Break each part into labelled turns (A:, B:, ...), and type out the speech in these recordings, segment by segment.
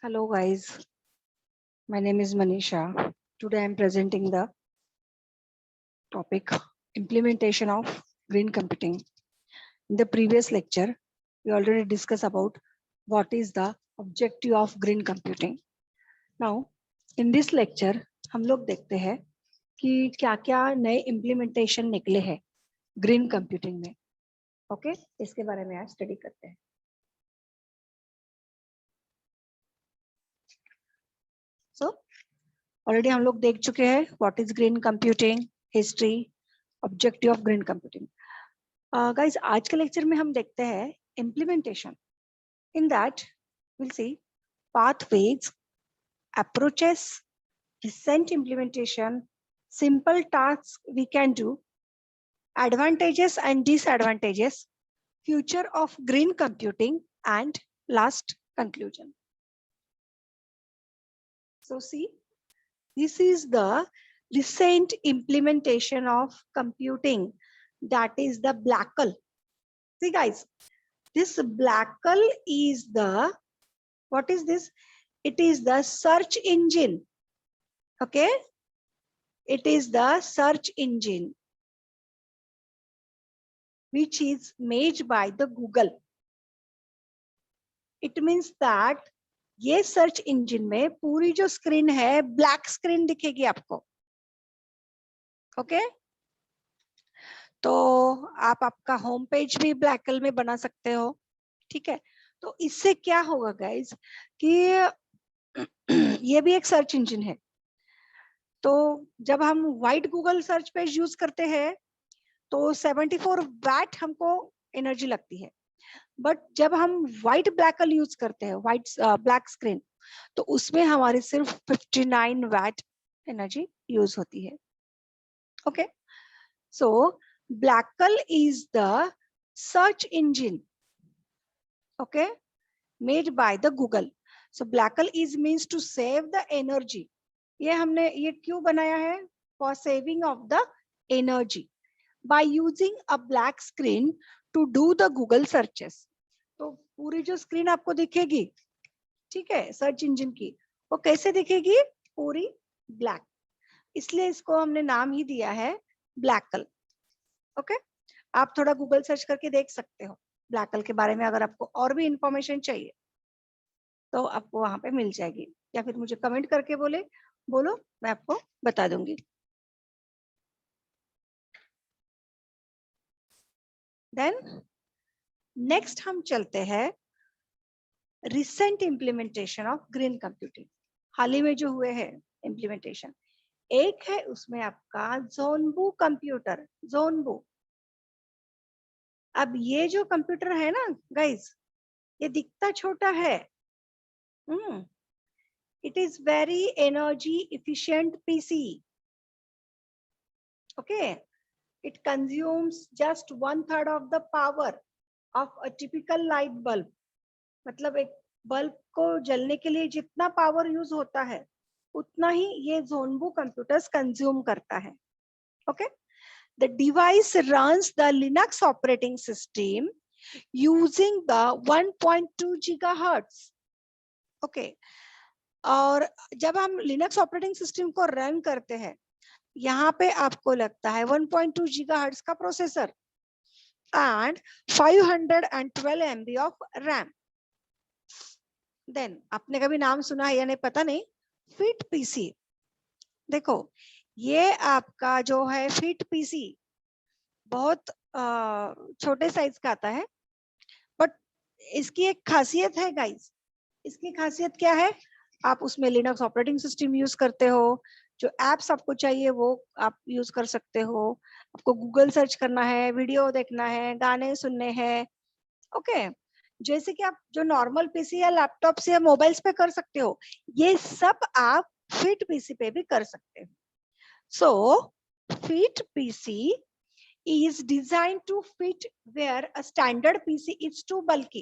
A: Hello guys, my name is Manisha. Today I am presenting the topic implementation of green computing. In the previous lecture, we already discussed about what is the objective of green computing. Now, in this lecture, हम लोग देखते हैं कि क्या-क्या नए implementation निकले हैं green computing में. ओके, इसके बारे में आज स्टडी करते हैं. So, ऑलरेडी हम लोग देख चुके हैं what is green computing, history, objective of green computing. Guys, आज के लेक्चर में हम देखते हैं implementation. In that will see pathways, approaches, recent implementation, simple task we can do, advantages and disadvantages, future of green computing and last conclusion. So see, this is the recent implementation of computing, that is the Blackle. See guys, this Blackle is the, what is this? It is the search engine. Okay, it is the search engine which is made by the Google. It means that ये search engine में पूरी जो screen है black screen दिखेगी आपको. Okay, तो आप आपका होम पेज भी ब्लैकल में बना सकते हो. ठीक है, तो इससे क्या होगा गाइज कि ये भी एक सर्च इंजन है. तो जब हम white Google search page use करते हैं तो 74 वैट हमको एनर्जी लगती है. बट जब हम व्हाइट ब्लैकल यूज करते हैं, व्हाइट ब्लैक स्क्रीन, तो उसमें हमारी सिर्फ 59 वैट एनर्जी यूज होती है. Okay, so Blackle is the search engine, okay, made by the Google. So Blackle is means to save the energy. ये हमने ये क्यों बनाया है? For saving of the energy by using a black screen to do the Google searches. तो पूरी जो screen आपको दिखेगी, ठीक है, सर्च इंजन की, वो कैसे दिखेगी? पूरी ब्लैक. इसलिए इसको हमने नाम ही दिया है ब्लैकल. ओके, आप थोड़ा गूगल सर्च करके देख सकते हो ब्लैकल के बारे में. अगर आपको और भी इंफॉर्मेशन चाहिए तो आपको वहां पे मिल जाएगी, या फिर मुझे कमेंट करके बोलो, मैं आपको बता दूंगी. देन नेक्स्ट हम चलते हैं recent implementation of green computing. हाल ही में जो हुए हैं इम्प्लीमेंटेशन, एक है उसमें आपका ज़ोनबू कंप्यूटर. ज़ोनबू, अब ये जो कंप्यूटर है ना गाइज, ये दिखता छोटा है. It is very energy efficient PC. Okay, it consumes just 1/3 of the power of a typical light bulb. मतलब एक बल्ब को जलने के लिए जितना पावर यूज होता है उतना ही ये ज़ोनबू कंप्यूटर्स कंज्यूम करता है. Okay, the device runs the Linux operating system using the 1.2 gigahertz. Okay, और जब हम लिनक्स ऑपरेटिंग सिस्टम को रन करते हैं, यहाँ पे आपको लगता है 1.2 गीगाहर्ट्ज का processor and 512 MB of RAM. Then आपने कभी नाम सुना है या नहीं पता नहीं, फिट पीसी. देखो, ये आपका जो है फिट पीसी बहुत छोटे साइज का आता है, बट इसकी एक खासियत है गाइस. इसकी खासियत क्या है? आप उसमें लिनक्स ऑपरेटिंग सिस्टम यूज करते हो, जो एप्स आपको चाहिए वो आप यूज कर सकते हो. आपको गूगल सर्च करना है, वीडियो देखना है, गाने सुनने हैं, ओके, जैसे कि आप जो नॉर्मल पीसी या लैपटॉप से या मोबाइल्स पे कर सकते हो, ये सब आप फिट पीसी पे भी कर सकते हो. So fit PC is designed to fit where a standard PC is too bulky.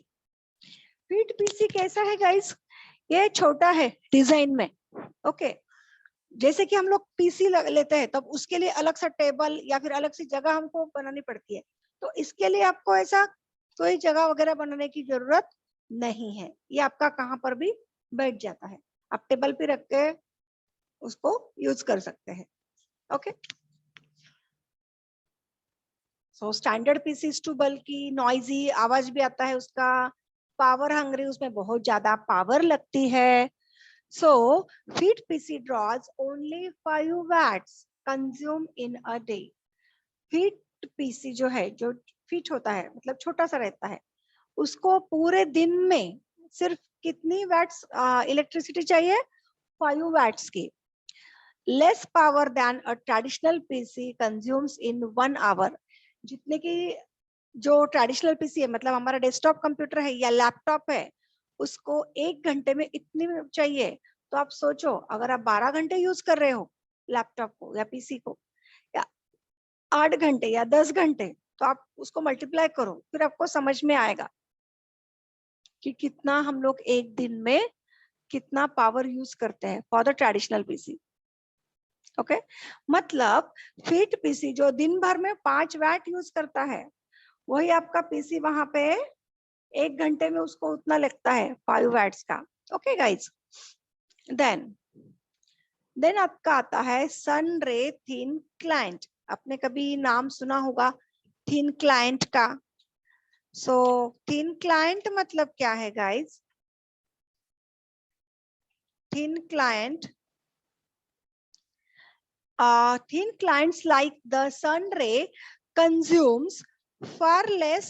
A: Fit PC कैसा है गाइस? ये छोटा है डिजाइन में. ओके, जैसे कि हम लोग पीसी लेते हैं तब उसके लिए अलग सा टेबल या फिर अलग सी जगह हमको बनानी पड़ती है, तो इसके लिए आपको ऐसा कोई जगह वगैरह बनाने की जरूरत नहीं है, ये आपका कहाँ पर भी बैठ जाता है, आप टेबल पे रख के उसको यूज कर सकते हैं। Okay, so standard PC to बल्कि नॉइजी, आवाज भी आता है उसका, पावर हंग्री, उसमें बहुत ज्यादा पावर लगती है। So feed PC draws only 5 watts consume in a day. Feed PC जो है, जो फिट होता है मतलब छोटा सा रहता है, उसको पूरे दिन में सिर्फ कितनी वैट्स इलेक्ट्रिसिटी चाहिए? 5 वैट्स की। Less power than a traditional PC consumes in 1 hour. जितने की जो ट्रेडिशनल पीसी है मतलब हमारा डेस्कटॉप कंप्यूटर है या लैपटॉप है, उसको 1 घंटे में इतनी चाहिए। तो आप सोचो, अगर आप 12 घंटे यूज कर रहे हो लैपटॉप को या पीसी को, या 8 घंटे या 10 घंटे, तो आप उसको मल्टीप्लाई करो, फिर आपको समझ में आएगा कि कितना हम लोग एक दिन में कितना पावर यूज करते हैं for the traditional PC. Okay, मतलब फिट पीसी जो दिन भर में 5 वैट यूज करता है, वही आपका पीसी वहां पे 1 घंटे में उसको उतना लगता है 5 वैट्स का। ओके गाइज, देन आपका आता है सन रे थिन क्लाइंट। आपने कभी नाम सुना होगा थिन क्लाइंट का। सो थिन क्लाइंट मतलब क्या है guys? Thin client, thin clients like the sun ray consumes far less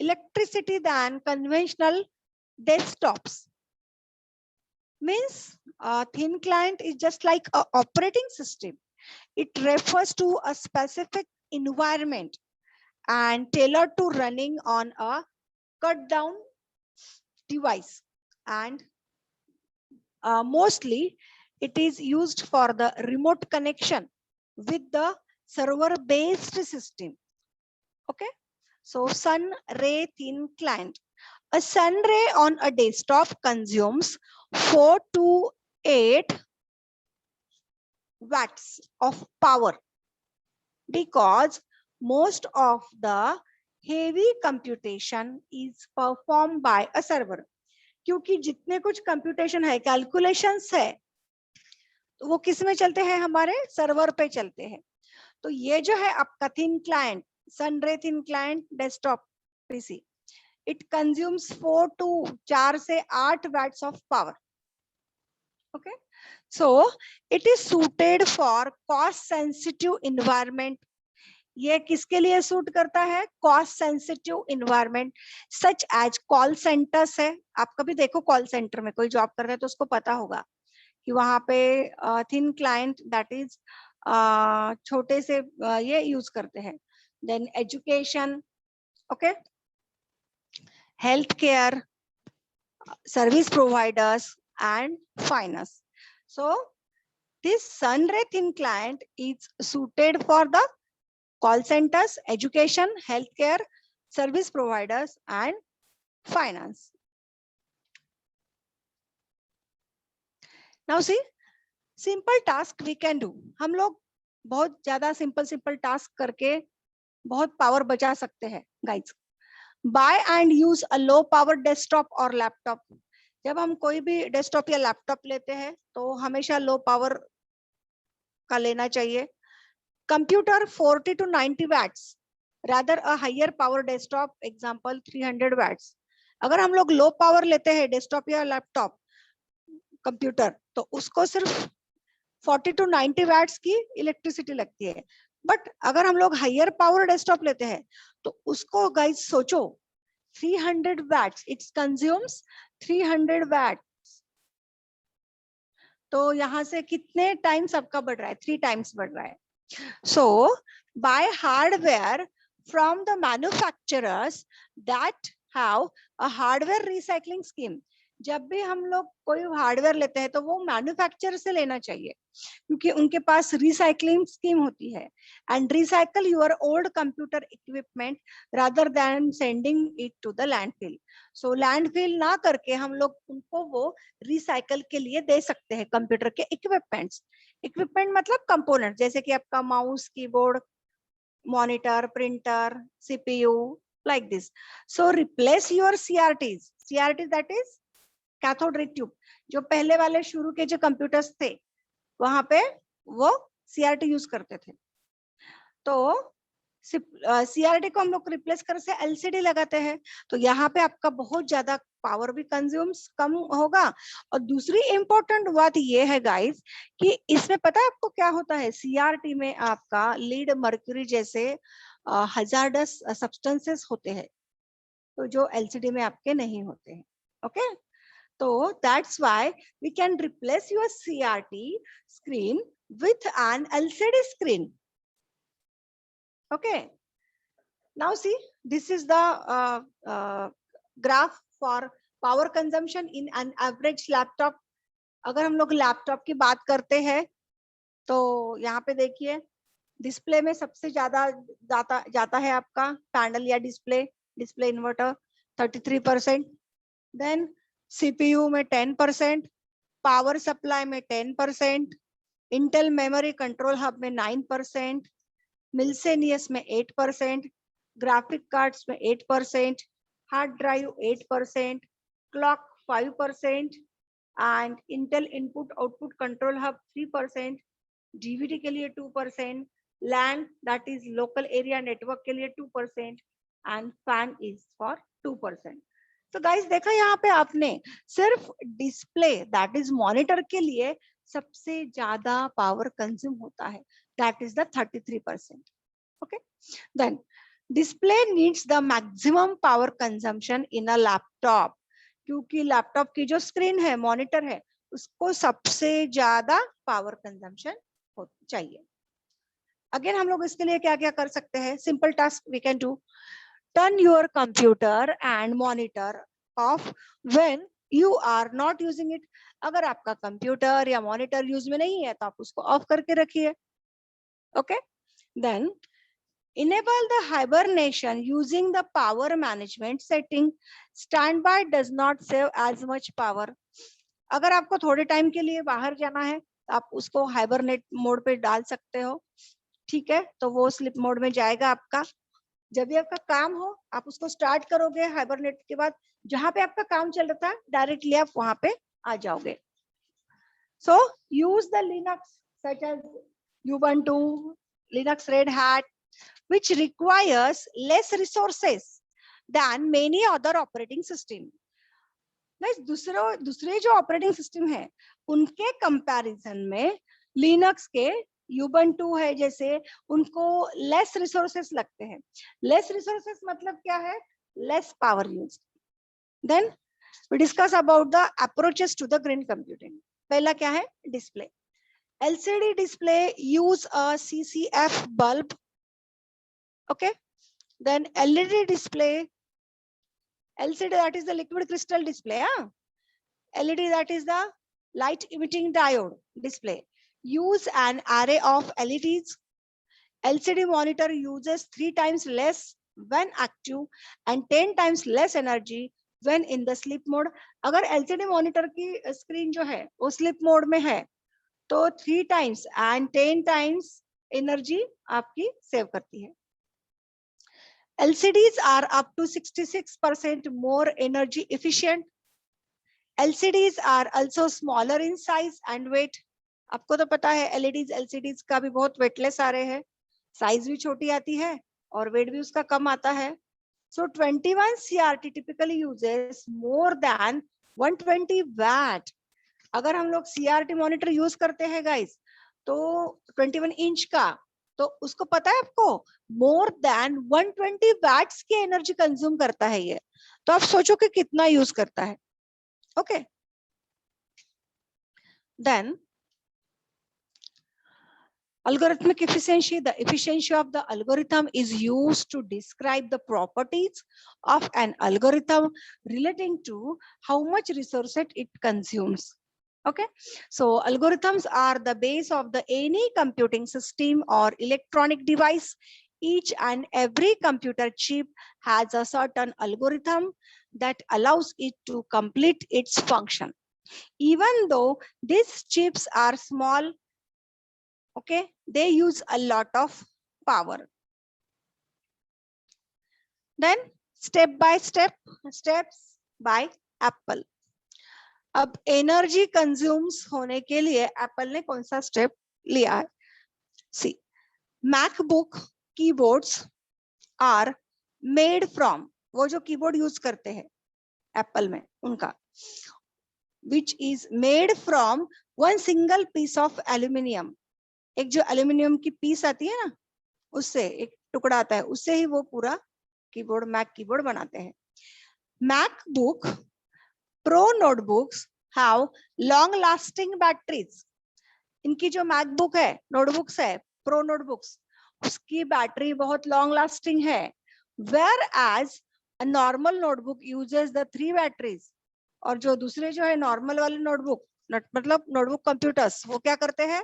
A: electricity than conventional desktops. Means thin client is just like a operating system. It refers to a specific environment and tailored to running on a cut down device, and mostly it is used for the remote connection with the server based system. Okay, so sun ray thin client. A sun ray on a desktop consumes 4 to 8 watts of power because most of the heavy computation is performed by a server. क्योंकि जितने कुछ computation है, calculations है, तो वो किस में चलते हैं? हमारे सर्वर पे चलते हैं। तो ये जो है आपका thin client, Sun Ray thin client desktop PC, it consumes 4 से 8 watts of power. Okay, so it is suited for cost sensitive environment. ये किसके लिए सूट करता है? Cost sensitive environment such as call centres है। आप कभी देखो कॉल सेंटर में कोई जॉब कर रहे हैं तो उसको पता होगा कि वहां पे थिन क्लाइंट दैट इज छोटे से ये यूज करते हैं। Then education, okay, health care, service providers and finance. So this Sun Ray thin client is suited for the call centers, education, healthcare, service providers, and finance. Now see, simple task we can do. हम लोग बहुत ज्यादा simple task करके बहुत power बचा सकते हैं guys. Buy and use a low power desktop or laptop. जब हम कोई भी डेस्कटॉप या लैपटॉप लेते हैं तो हमेशा लो पावर का लेना चाहिए। Computer 40 to 90 watts, rather a higher power desktop, example 300 watts. अगर हम लोग लो पावर लेते हैं डेस्कटॉप या लैपटॉप कंप्यूटर, तो उसको सिर्फ 40 to 90 watts की इलेक्ट्रिसिटी लगती है। बट अगर हम लोग हायर पावर डेस्कटॉप लेते हैं तो उसको गाइज सोचो 300 watts, इट कंज्यूम्स 300 watts। तो यहाँ से कितने टाइम्स आपका बढ़ रहा है? 3 टाइम्स बढ़ रहा है। So buy hardware from the manufacturers that have a hardware recycling scheme. जब भी हम लोग कोई हार्डवेयर लेते हैं तो वो मैन्युफैक्चरर से लेना चाहिए, क्योंकि उनके पास रिसाइकलिंग स्कीम होती है। And recycle your old computer equipment rather than sending it to the landfill. So landfill ना करके हम लोग उनको वो रिसाइकल के लिए दे सकते हैं कंप्यूटर के इक्विपमेंट्स। इक्विपमेंट मतलब कंपोनेंट, जैसे कि आपका mouse, keyboard, monitor, printer, CPU, like this. So replace your CRTs. CRTs that is cathode ray tube. जो पहले वाले शुरू के जो कंप्यूटर्स थे वहां पे वो CRT यूज करते थे, तो CRT को हम लोग रिप्लेस कर से LCD लगाते हैं। तो यहाँ पे आपका बहुत ज्यादा पावर भी कंज्यूम्स कम होगा। और दूसरी इंपॉर्टेंट बात ये है गाइस कि इसमें पता है आपको क्या होता है, CRT में आपका लीड, मर्क्यूरी जैसे हजार्डस सब्सटेंसेस होते हैं, तो जो LCD में आपके नहीं होते हैं। ओके, तो that's why we can replace your CRT screen with an LCD screen. Okay, now see, this is the graph for power consumption in an average laptop. अगर हम लोग लैपटॉप की बात करते हैं तो यहाँ पे देखिए, डिस्प्ले में सबसे ज्यादा जाता है आपका पैनल या display, display inverter 33%, then CPU में 10%, पावर सप्लाई में 10%, इंटेल मेमोरी कंट्रोल हब में 9%, मिलसेनियस में 8%, ग्राफिक कार्ड्स में 8%, hard drive 8%, clock 5% and Intel input output control hub 3%, DVD के लिए 2%, LAN that is local area network के लिए 2% एंड फैन इज फॉर 2%। तो गाइस देखा यहाँ पे आपने, सिर्फ डिस्प्ले दैट इज मॉनिटर के लिए सबसे ज्यादा पावर कंज्यूम होता है, that is the 33%. Okay, then display needs the maximum power consumption in a laptop, क्योंकि लैपटॉप की जो स्क्रीन है, मॉनिटर है, उसको सबसे ज्यादा पावर कंजम्पशन चाहिए। अगेन हम लोग इसके लिए क्या क्या कर सकते हैं, simple task we can do, turn your computer and monitor off when you are not using it. अगर आपका कंप्यूटर या मॉनिटर यूज में नहीं है तो आप उसको ऑफ करके रखिए। Okay, then enable the hibernation using the power management setting. Standby does not save as much power. अगर आपको थोड़े टाइम के लिए बाहर जाना है तो आप उसको हाइबरनेट मोड पे डाल सकते हो, ठीक है, तो वो स्लिप मोड में जाएगा आपका। जब भी आपका काम हो आप उसको स्टार्ट करोगे, हाइबरनेट के बाद जहां पे आपका काम चल रहा था डायरेक्टली आप वहां पे आ जाओगे। So use the Linux such as Ubuntu, Linux, Red Hat, which requires less resources than many other operating system. दूसरे जो ऑपरेटिंग सिस्टम है उनके कंपैरिजन में लिनक्स के Ubuntu है जैसे, उनको लेस रिसोर्सेस लगते हैं। लेस रिसोर्सेस मतलब क्या है, less power use. Then we discuss about the approaches to the green computing. पहला क्या है, display. LCD display use a CCF bulb. Okay, then LED display, LCD that is the liquid crystal display, LED that is the light emitting diode display, use an array of LEDs. LCD monitor uses 3 times less when active and 10 times less energy when in the sleep mode. अगर LCD monitor की screen जो है वो sleep mode में है तो 3 times and 10 times energy आपकी save करती है। LCDs are up to 66% more energy efficient. LCDs are also smaller in size and weight. आपको तो पता है LEDs, LCDs का भी बहुत वेटलेस आ रहे हैं, साइज भी छोटी आती है और वेट भी उसका कम आता है। So 21 CRT typically uses more than 120 watt. अगर हम लोग CRT मॉनिटर यूज करते हैं गाइस तो 21 इंच का, तो उसको पता है आपको मोर देन 120 वैट्स की एनर्जी कंज्यूम करता है ये, तो आप सोचो कि कितना यूज करता है। Okay, then Algorithmic efficiency, the efficiency of the algorithm is used to describe the properties of an algorithm relating to how much resources it consumes. Okay, so algorithms are the base of the any computing system or electronic device. Each and every computer chip has a certain algorithm that allows it to complete its function. Even though these chips are small, okay, they use a lot of power. Then step by step, steps by Apple. अब energy consumes होने के लिए Apple ने कौन सा step लिया है? See, MacBook keyboards are made from, वो जो कीबोर्ड यूज करते हैं एप्पल में उनका, which is made from one single piece of aluminium. एक जो एल्यूमिनियम की पीस आती है ना, उससे एक टुकड़ा आता है, उससे ही वो पूरा कीबोर्ड, मैक कीबोर्ड बनाते हैं. MacBook Pro notebooks have long lasting batteries. इनकी जो मैकबुक है, नोटबुक्स है, प्रो नोटबुक्स, उसकी बैटरी बहुत लॉन्ग लास्टिंग है. Whereas a normal notebook uses the 3 batteries. और जो दूसरे जो है नॉर्मल वाले नोटबुक, मतलब नोटबुक कंप्यूटर्स, वो क्या करते हैं?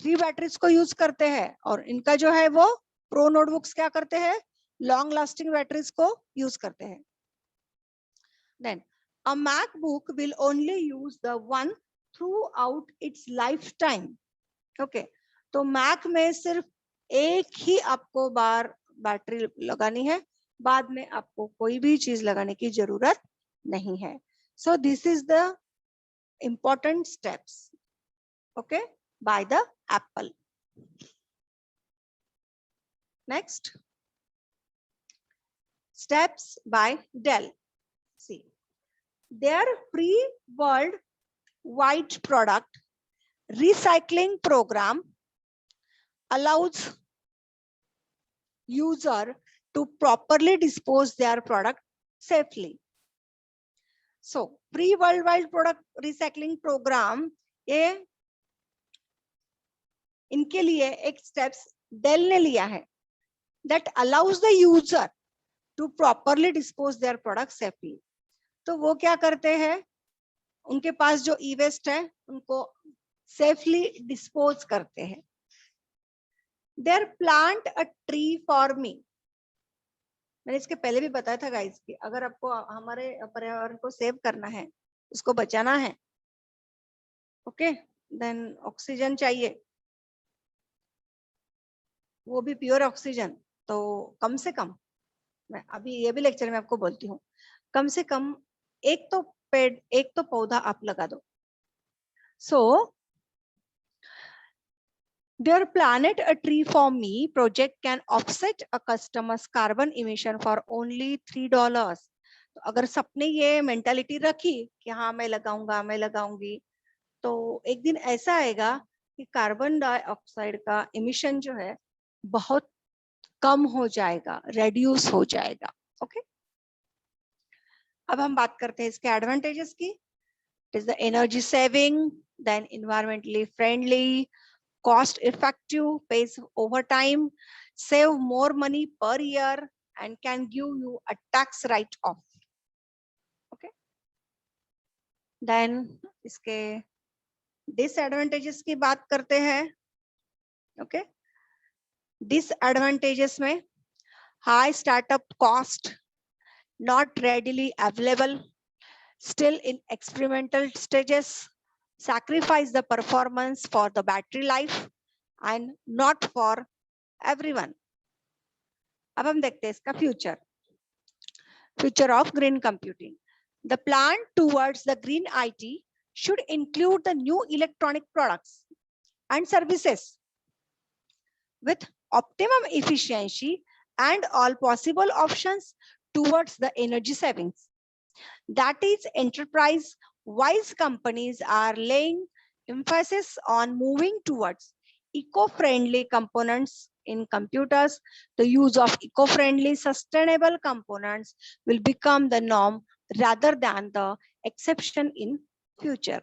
A: 3 बैटरीज को यूज करते हैं. और इनका जो है वो प्रो नोटबुक्स क्या करते हैं? लॉन्ग लास्टिंग बैटरीज को यूज करते हैं. Then a MacBook will only use the one throughout its lifetime. Okay, तो Mac में सिर्फ एक ही आपको बार बैटरी लगानी है, बाद में आपको कोई भी चीज लगाने की जरूरत नहीं है. So this is the important steps, okay, by the Apple. Next, steps by Dell. See, their free worldwide product recycling program allows user to properly dispose their product safely. So free worldwide product recycling program, ये इनके लिए एक steps Dell ने लिया है, that allows the user to properly dispose their product safely. तो वो क्या करते हैं? उनके पास जो ई वेस्ट है उनको सेफली डिस्पोज करते हैं. There plant a tree for me. मैंने इसके पहले भी बताया था गाइस कि अगर आपको हमारे पर्यावरण को सेव करना है, उसको बचाना है, ओके, देन ऑक्सीजन चाहिए, वो भी प्योर ऑक्सीजन. तो कम से कम, मैं अभी ये भी लेक्चर में आपको बोलती हूँ, कम से कम एक तो पेड़, एक तो पौधा आप लगा दो. So their Planet a Tree for Me project can offset a customer's carbon emission for only $3. तो अगर सबने ये मेंटालिटी रखी कि हाँ मैं लगाऊंगा, मैं लगाऊंगी, तो एक दिन ऐसा आएगा कि कार्बन डाइऑक्साइड का इमिशन जो है बहुत कम हो जाएगा, रेड्यूस हो जाएगा. ओके, अब हम बात करते हैं इसके एडवांटेजेस की. It is the energy saving, then environmentally friendly, cost effective, pays over time, save more money per year, and can give you a tax write off. Okay, then इसके disadvantages की बात करते हैं. Okay, disadvantages में high startup cost, not readily available, still in experimental stages, sacrifice the performance for the battery life, and not for everyone. अब हम देखते हैं इसका future. Future of green computing. The plan towards the green IT should include the new electronic products and services with optimum efficiency and all possible options towards the energy savings. That is, enterprise-wise companies are laying emphasis on moving towards eco-friendly components in computers. The use of eco-friendly sustainable components will become the norm rather than the exception in future.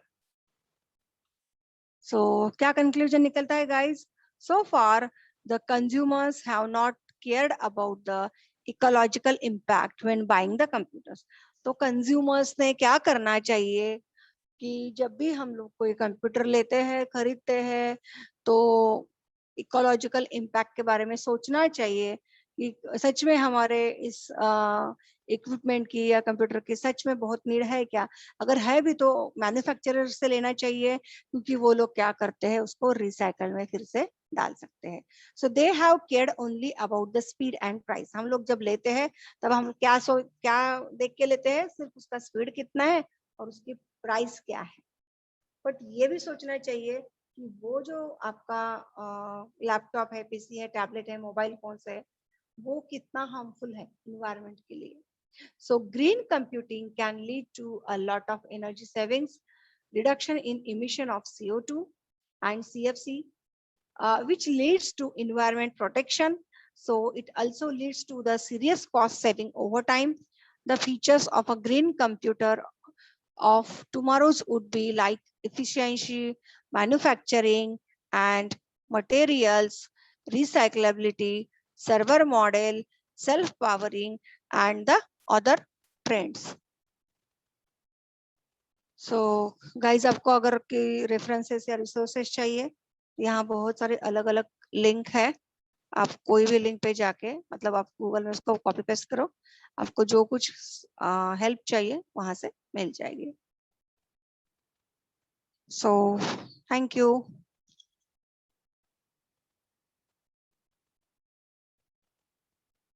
A: So क्या conclusion निकलता है guys? So far, the consumers have not cared about the ecological impact when buying the computers. तो consumers ने क्या करना चाहिए कि जब भी हम लोग कोई कंप्यूटर लेते हैं, खरीदते हैं, तो इकोलॉजिकल इम्पैक्ट के बारे में सोचना चाहिए कि सच में हमारे इस इक्विपमेंट की या कंप्यूटर की सच में बहुत नीड है क्या। अगर है भी तो मैन्युफैक्चरर से लेना चाहिए, क्योंकि वो लोग क्या करते हैं, उसको रिसाइकल में फिर से डाल सकते हैं। So they have cared only about the speed and price. हम लोग जब लेते हैं तब हम क्या देख के लेते हैं, सिर्फ उसका स्पीड कितना है और उसकी प्राइस क्या है। बट ये भी सोचना चाहिए कि वो जो आपका लैपटॉप है, पीसी है, टैबलेट है, मोबाइल फोन है, वो कितना हार्मफुल है इन्वायरमेंट के लिए। So green computing can lead to a lot of energy savings, reduction in emission of CO2 and CFC, which leads to environment protection. So it also leads to the serious cost saving over time. The features of a green computer of tomorrow's would be like efficiency, manufacturing and materials, recyclability, server model, self-powering, and the other trends. So guys, आपको अगर की references या resources चाहिए, यहाँ बहुत सारे अलग अलग लिंक है। आप कोई भी लिंक पे जाके, मतलब आप गूगल में उसको कॉपी पेस्ट करो, आपको जो कुछ हेल्प चाहिए वहां से मिल जाएगी। So thank you.